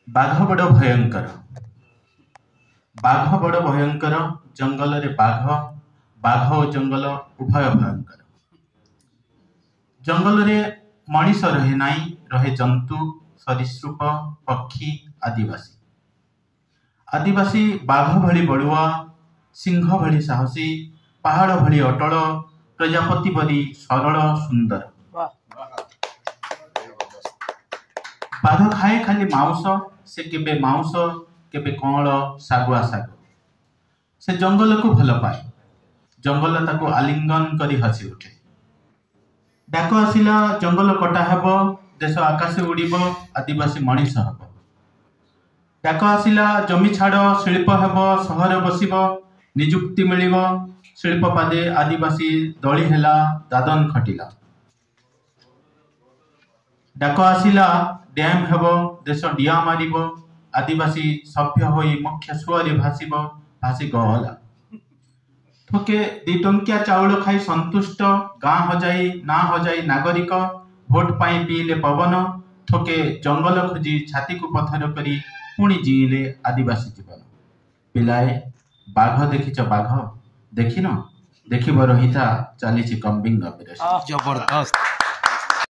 बाघ बड़ भयंकर। बाघ बड़ भयंकर। जंगल रे बाघ बाघ और जंगल उभय भयंकर। जंगल रे मनीष रहे नाई, रहे जंतु सरीसृप पक्षी आदिवासी। आदिवासी बाघ भली बड़ुआ, सिंह भली साहसी, पहाड़ भली अटल, प्रजापति परी सरल सुंदर। बाघ खाए खाली मांस, से केबे मांस केबे कौल सागुआ साग। से जंगल को भल पाए, जंगल ताको आलिंगन करी हसी उठे। डाक आसिला जंगल कटा हेब, देश आकाश उड़ीब, आदिवासी मनीष हेब। डाक आसिला जमी छाड़ शिल्प हेब, सहर बसिब, निजुक्ति मिलिब, शिल्प पादे आदिवासी दली हेला, दादन खटिला। डाक आसिला डैम हेब, देश डिया मारिब, आदिवासी सभ्य होई मुख्य सुअरे भासिब, भासी गला। थोके 2 टंकिया चाउल खाई संतुष्ट, गाँ हजाई ना हजाई नागरिक, भोट पाई पीले पवन, थोके जंगल खोजी छाती को पथर करी पुणी जीले आदिवासी जीवन। पिलाए बाघ देखिच बाघ, देखिन देखिब रहिता चली कम्बिंग। जबरदस्त।